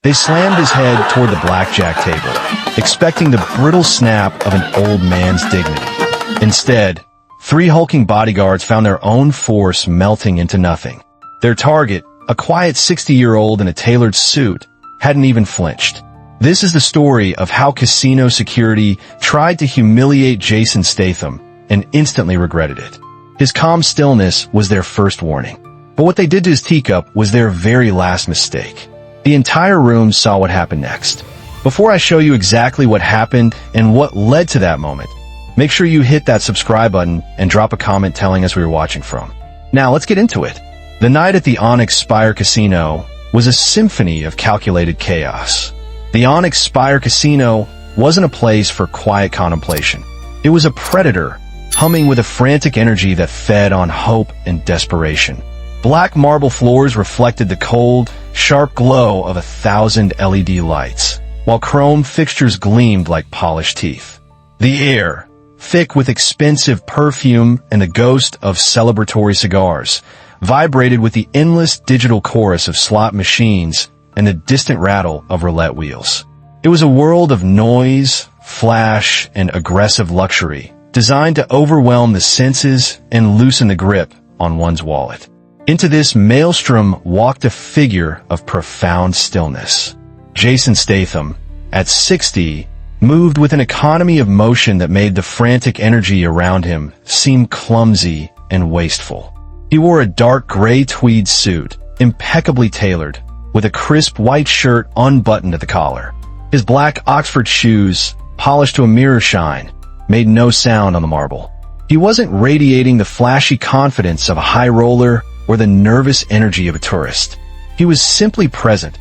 They slammed his head toward the blackjack table, expecting the brittle snap of an old man's dignity. Instead, three hulking bodyguards found their own force melting into nothing. Their target, a quiet 60-year-old in a tailored suit, hadn't even flinched. This is the story of how casino security tried to humiliate Jason Statham and instantly regretted it. His calm stillness was their first warning. But what they did to his teacup was their very last mistake. The entire room saw what happened next. Before I show you exactly what happened and what led to that moment, make sure you hit that subscribe button and drop a comment telling us where you're watching from. Now let's get into it. The night at the Onyx Spire Casino was a symphony of calculated chaos. The Onyx Spire Casino wasn't a place for quiet contemplation. It was a predator, humming with a frantic energy that fed on hope and desperation. Black marble floors reflected the cold, sharp glow of 1,000 LED lights, while chrome fixtures gleamed like polished teeth. The air, thick with expensive perfume and the ghost of celebratory cigars, vibrated with the endless digital chorus of slot machines and the distant rattle of roulette wheels. It was a world of noise, flash, and aggressive luxury, designed to overwhelm the senses and loosen the grip on one's wallet. Into this maelstrom walked a figure of profound stillness. Jason Statham, at 60, moved with an economy of motion that made the frantic energy around him seem clumsy and wasteful. He wore a dark gray tweed suit, impeccably tailored, with a crisp white shirt unbuttoned at the collar. His black Oxford shoes, polished to a mirror shine, made no sound on the marble. He wasn't radiating the flashy confidence of a high roller or the nervous energy of a tourist. He was simply present,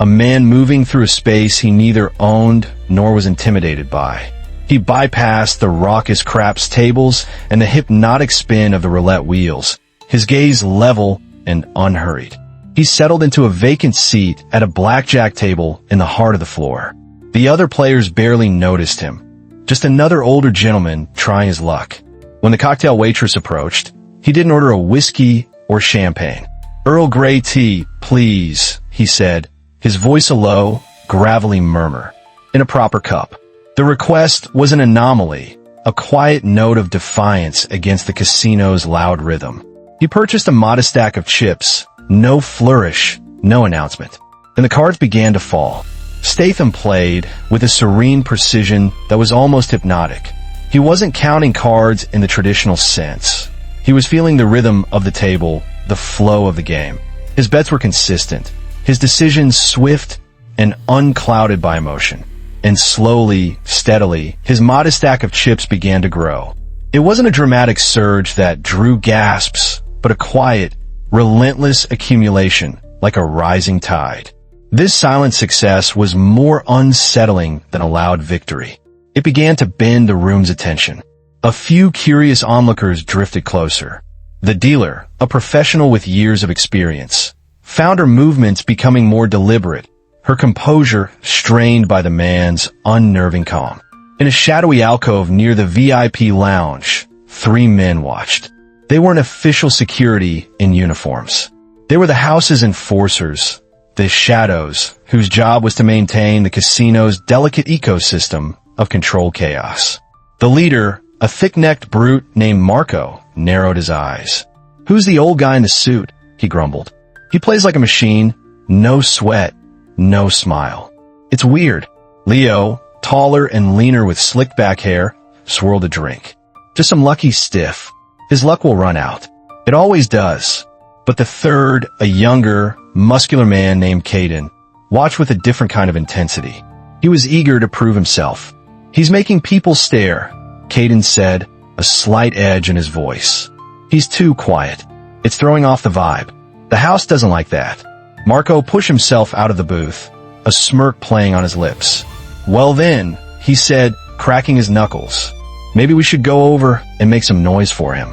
a man moving through a space he neither owned nor was intimidated by. He bypassed the raucous craps tables and the hypnotic spin of the roulette wheels, his gaze level and unhurried. He settled into a vacant seat at a blackjack table in the heart of the floor. The other players barely noticed him. Just another older gentleman trying his luck. When the cocktail waitress approached, he didn't order a whiskey or champagne. "Earl Grey tea, please," he said, his voice a low, gravelly murmur, in a proper cup. The request was an anomaly, a quiet note of defiance against the casino's loud rhythm. He purchased a modest stack of chips. No flourish, no announcement. And the cards began to fall. Statham played with a serene precision that was almost hypnotic. He wasn't counting cards in the traditional sense. He was feeling the rhythm of the table, the flow of the game. His bets were consistent, his decisions swift and unclouded by emotion. And slowly, steadily, his modest stack of chips began to grow. It wasn't a dramatic surge that drew gasps, but a quiet, relentless accumulation, like a rising tide. This silent success was more unsettling than a loud victory. It began to bend the room's attention. A few curious onlookers drifted closer. The dealer, a professional with years of experience, found her movements becoming more deliberate, her composure strained by the man's unnerving calm. In a shadowy alcove near the VIP lounge, three men watched. They weren't official security in uniforms. They were the house's enforcers, the shadows, whose job was to maintain the casino's delicate ecosystem of controlled chaos. The leader, a thick-necked brute named Marco, narrowed his eyes. "Who's the old guy in the suit?" he grumbled. "He plays like a machine, no sweat, no smile. It's weird." Leo, taller and leaner with slicked back hair, swirled a drink. "Just some lucky stiff. His luck will run out. It always does." But the third, a younger, muscular man named Caden, watched with a different kind of intensity. He was eager to prove himself. "He's making people stare," Caden said, a slight edge in his voice. "He's too quiet. It's throwing off the vibe. The house doesn't like that." Marco pushed himself out of the booth, a smirk playing on his lips. "Well then," he said, cracking his knuckles, "maybe we should go over and make some noise for him."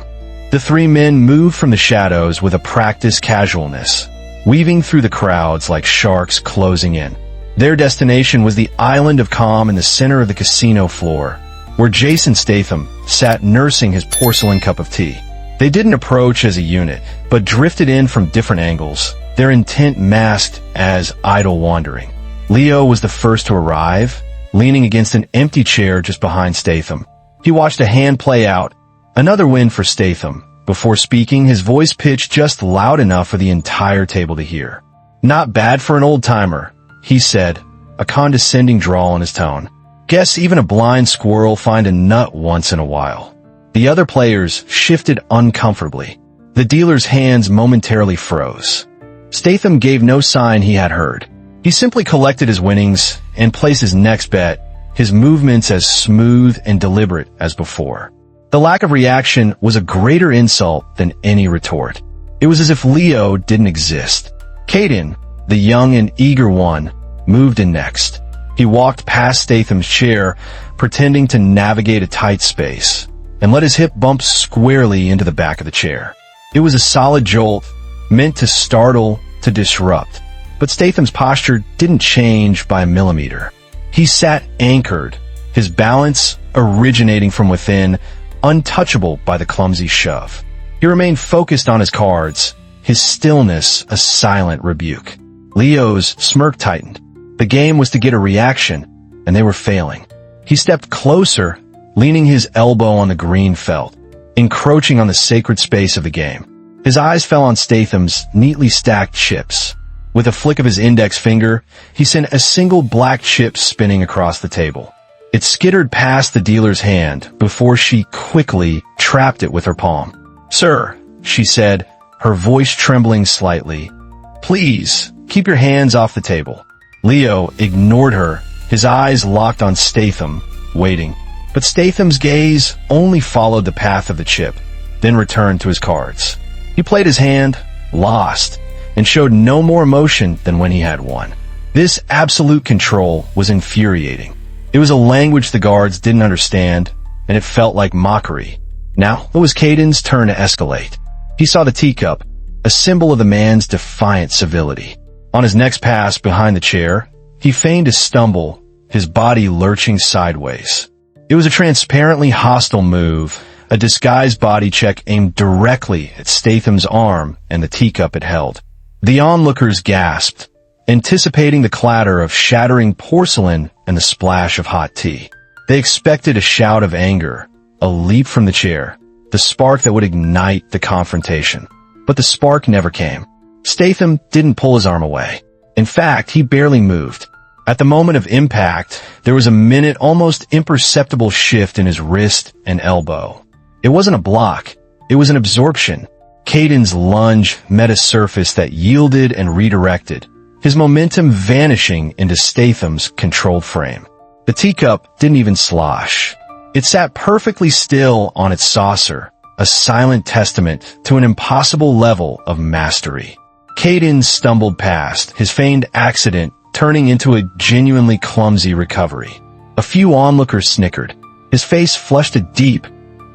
The three men moved from the shadows with a practiced casualness, weaving through the crowds like sharks closing in. Their destination was the island of calm in the center of the casino floor, where Jason Statham sat nursing his porcelain cup of tea. They didn't approach as a unit, but drifted in from different angles, their intent masked as idle wandering. Leo was the first to arrive, leaning against an empty chair just behind Statham. He watched a hand play out. Another win for Statham. Before speaking, his voice pitched just loud enough for the entire table to hear. "Not bad for an old-timer," he said, a condescending drawl in his tone. "Guess even a blind squirrel find a nut once in a while." The other players shifted uncomfortably. The dealer's hands momentarily froze. Statham gave no sign he had heard. He simply collected his winnings and placed his next bet, his movements as smooth and deliberate as before. The lack of reaction was a greater insult than any retort. It was as if Leo didn't exist. Caden, the young and eager one, moved in next. He walked past Statham's chair, pretending to navigate a tight space, and let his hip bump squarely into the back of the chair. It was a solid jolt, meant to startle, to disrupt. But Statham's posture didn't change by a millimeter. He sat anchored, his balance originating from within, untouchable by the clumsy shove. He remained focused on his cards, his stillness a silent rebuke. Leo's smirk tightened. The game was to get a reaction, and they were failing. He stepped closer, leaning his elbow on the green felt, encroaching on the sacred space of the game. His eyes fell on Statham's neatly stacked chips. With a flick of his index finger, he sent a single black chip spinning across the table. It skittered past the dealer's hand before she quickly trapped it with her palm. "Sir," she said, her voice trembling slightly, "please, keep your hands off the table." Leo ignored her, his eyes locked on Statham, waiting. But Statham's gaze only followed the path of the chip, then returned to his cards. He played his hand, lost, and showed no more emotion than when he had won. This absolute control was infuriating. It was a language the guards didn't understand, and it felt like mockery. Now it was Caden's turn to escalate. He saw the teacup, a symbol of the man's defiant civility. On his next pass behind the chair, he feigned a stumble, his body lurching sideways. It was a transparently hostile move, a disguised body check aimed directly at Statham's arm and the teacup it held. The onlookers gasped, anticipating the clatter of shattering porcelain and the splash of hot tea. They expected a shout of anger, a leap from the chair, the spark that would ignite the confrontation. But the spark never came. Statham didn't pull his arm away. In fact, he barely moved. At the moment of impact, there was a minute almost imperceptible shift in his wrist and elbow. It wasn't a block, it was an absorption. Caden's lunge met a surface that yielded and redirected, his momentum vanishing into Statham's controlled frame. The teacup didn't even slosh. It sat perfectly still on its saucer, a silent testament to an impossible level of mastery. Caden stumbled past, his feigned accident turning into a genuinely clumsy recovery. A few onlookers snickered. His face flushed a deep,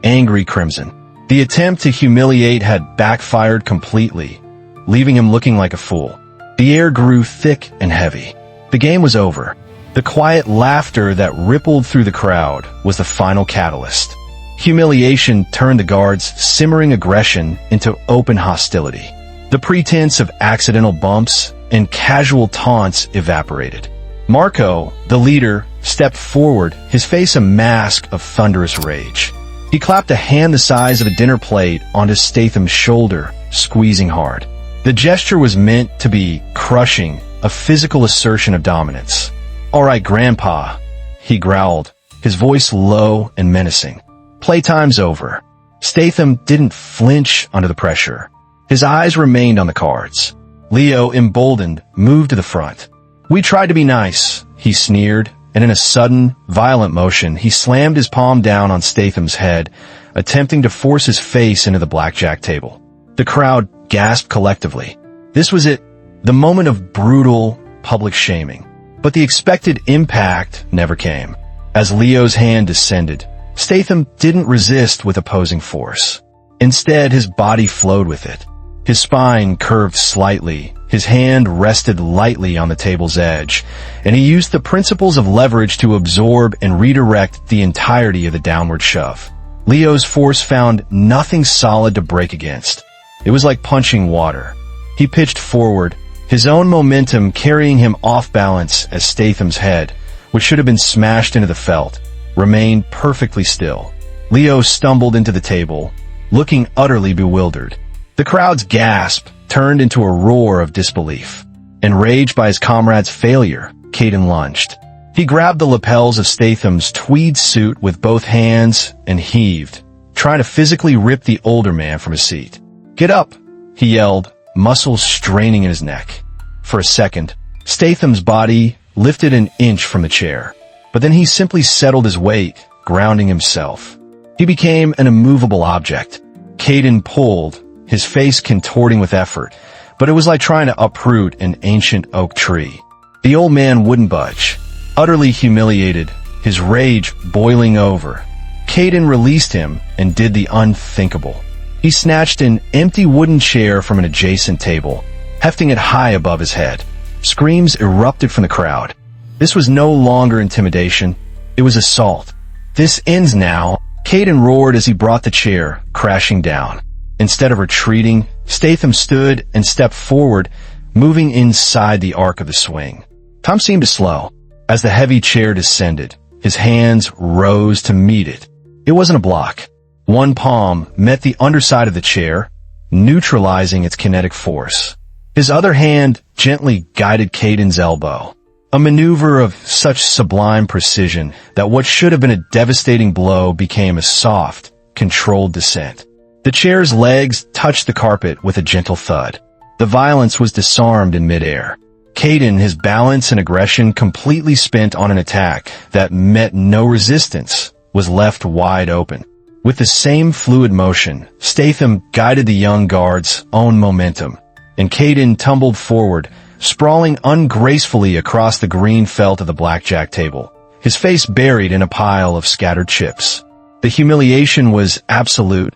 angry crimson. The attempt to humiliate had backfired completely, leaving him looking like a fool. The air grew thick and heavy. The game was over. The quiet laughter that rippled through the crowd was the final catalyst. Humiliation turned the guards' simmering aggression into open hostility. The pretense of accidental bumps and casual taunts evaporated. Marco, the leader, stepped forward, his face a mask of thunderous rage. He clapped a hand the size of a dinner plate onto Statham's shoulder, squeezing hard. The gesture was meant to be crushing, a physical assertion of dominance. "All right, Grandpa," he growled, his voice low and menacing. "Playtime's over." Statham didn't flinch under the pressure. His eyes remained on the cards. Leo, emboldened, moved to the front. "We tried to be nice," he sneered, and in a sudden, violent motion, he slammed his palm down on Statham's head, attempting to force his face into the blackjack table. The crowd gasped collectively. This was it, the moment of brutal, public shaming. But the expected impact never came. As Leo's hand descended, Statham didn't resist with opposing force. Instead, his body flowed with it. His spine curved slightly, his hand rested lightly on the table's edge, and he used the principles of leverage to absorb and redirect the entirety of the downward shove. Leo's force found nothing solid to break against. It was like punching water. He pitched forward, his own momentum carrying him off balance as Statham's head, which should have been smashed into the felt, remained perfectly still. Leo stumbled into the table, looking utterly bewildered. The crowd's gasp turned into a roar of disbelief. Enraged by his comrade's failure, Caden lunged. He grabbed the lapels of Statham's tweed suit with both hands and heaved, trying to physically rip the older man from his seat. "Get up!" he yelled, muscles straining in his neck. For a second, Statham's body lifted an inch from the chair, but then he simply settled his weight, grounding himself. He became an immovable object. Caden pulled, his face contorting with effort, but it was like trying to uproot an ancient oak tree. The old man wouldn't budge. Utterly humiliated, his rage boiling over, Caden released him and did the unthinkable. He snatched an empty wooden chair from an adjacent table, hefting it high above his head. Screams erupted from the crowd. This was no longer intimidation. It was assault. "This ends now," Caden roared as he brought the chair crashing down. Instead of retreating, Statham stood and stepped forward, moving inside the arc of the swing. Time seemed to slow. As the heavy chair descended, his hands rose to meet it. It wasn't a block. One palm met the underside of the chair, neutralizing its kinetic force. His other hand gently guided Caden's elbow, a maneuver of such sublime precision that what should have been a devastating blow became a soft, controlled descent. The chair's legs touched the carpet with a gentle thud. The violence was disarmed in midair. Caden, his balance and aggression completely spent on an attack that met no resistance, was left wide open. With the same fluid motion, Statham guided the young guard's own momentum, and Caden tumbled forward, sprawling ungracefully across the green felt of the blackjack table, his face buried in a pile of scattered chips. The humiliation was absolute,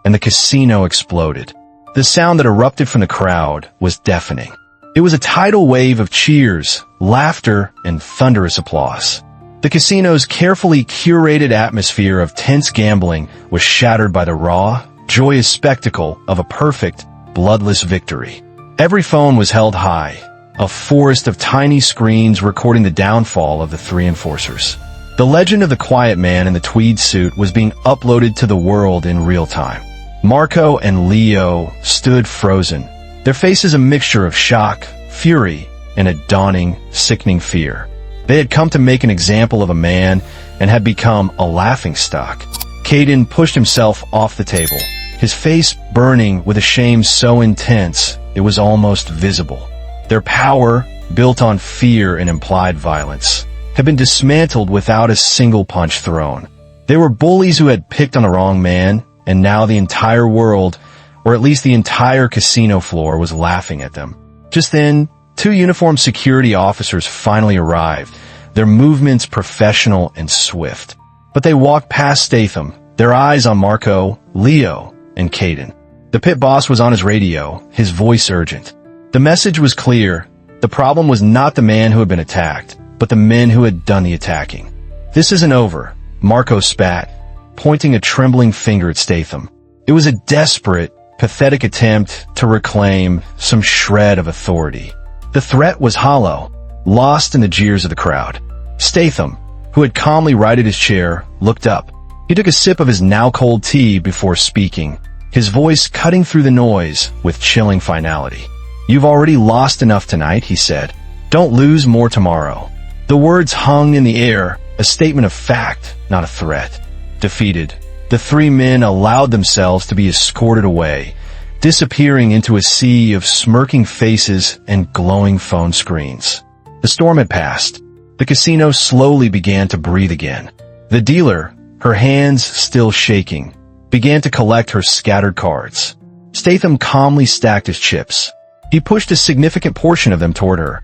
and the casino exploded. The sound that erupted from the crowd was deafening. It was a tidal wave of cheers, laughter, and thunderous applause. The casino's carefully curated atmosphere of tense gambling was shattered by the raw, joyous spectacle of a perfect, bloodless victory. Every phone was held high, a forest of tiny screens recording the downfall of the three enforcers. The legend of the quiet man in the tweed suit was being uploaded to the world in real time. Marco and Leo stood frozen, their faces a mixture of shock, fury, and a dawning, sickening fear. They had come to make an example of a man and had become a laughingstock. Caden pushed himself off the table, his face burning with a shame so intense it was almost visible. Their power, built on fear and implied violence, had been dismantled without a single punch thrown. They were bullies who had picked on the wrong man, and now the entire world, or at least the entire casino floor, was laughing at them. Just then, two uniformed security officers finally arrived, their movements professional and swift. But they walked past Statham, their eyes on Marco, Leo, and Caden. The pit boss was on his radio, his voice urgent. The message was clear. The problem was not the man who had been attacked, but the men who had done the attacking. "This isn't over," Marco spat, pointing a trembling finger at Statham. It was a desperate, pathetic attempt to reclaim some shred of authority. The threat was hollow, lost in the jeers of the crowd. Statham, who had calmly righted his chair, looked up. He took a sip of his now-cold tea before speaking, his voice cutting through the noise with chilling finality. "You've already lost enough tonight," he said. "Don't lose more tomorrow." The words hung in the air, a statement of fact, not a threat. Defeated, the three men allowed themselves to be escorted away, disappearing into a sea of smirking faces and glowing phone screens. The storm had passed. The casino slowly began to breathe again. The dealer, her hands still shaking, began to collect her scattered cards. Statham calmly stacked his chips. He pushed a significant portion of them toward her.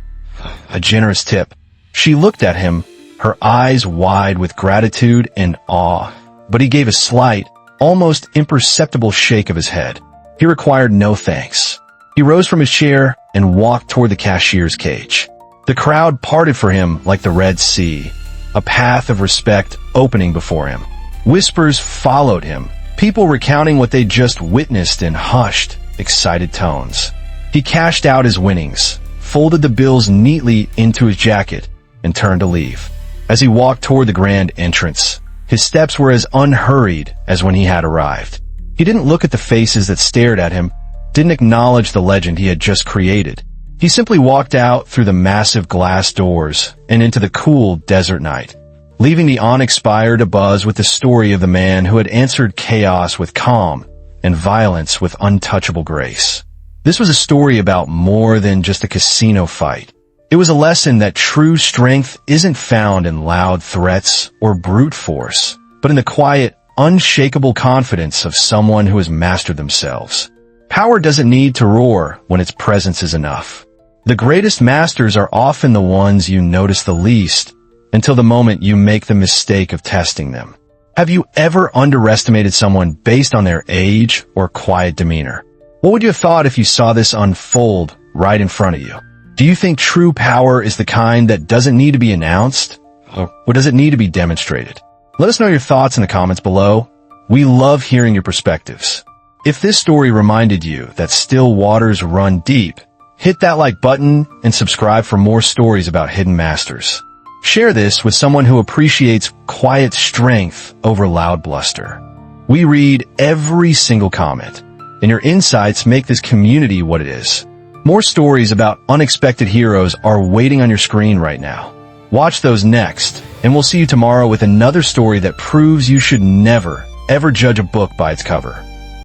A generous tip. She looked at him, her eyes wide with gratitude and awe, but he gave a slight, almost imperceptible shake of his head. He required no thanks. He rose from his chair and walked toward the cashier's cage. The crowd parted for him like the Red Sea, a path of respect opening before him. Whispers followed him, people recounting what they'd just witnessed in hushed, excited tones. He cashed out his winnings, folded the bills neatly into his jacket and turned to leave. As he walked toward the grand entrance, his steps were as unhurried as when he had arrived. He didn't look at the faces that stared at him, didn't acknowledge the legend he had just created. He simply walked out through the massive glass doors and into the cool desert night, leaving the onyx spire abuzz with the story of the man who had answered chaos with calm and violence with untouchable grace. This was a story about more than just a casino fight. It was a lesson that true strength isn't found in loud threats or brute force, but in the quiet, unshakable confidence of someone who has mastered themselves. Power doesn't need to roar when its presence is enough. The greatest masters are often the ones you notice the least until the moment you make the mistake of testing them. Have you ever underestimated someone based on their age or quiet demeanor? What would you have thought if you saw this unfold right in front of you? Do you think true power is the kind that doesn't need to be announced, or does it need to be demonstrated? Let us know your thoughts in the comments below. We love hearing your perspectives. If this story reminded you that still waters run deep, hit that like button and subscribe for more stories about hidden masters. Share this with someone who appreciates quiet strength over loud bluster. We read every single comment, and your insights make this community what it is. More stories about unexpected heroes are waiting on your screen right now. Watch those next, and we'll see you tomorrow with another story that proves you should never, ever judge a book by its cover.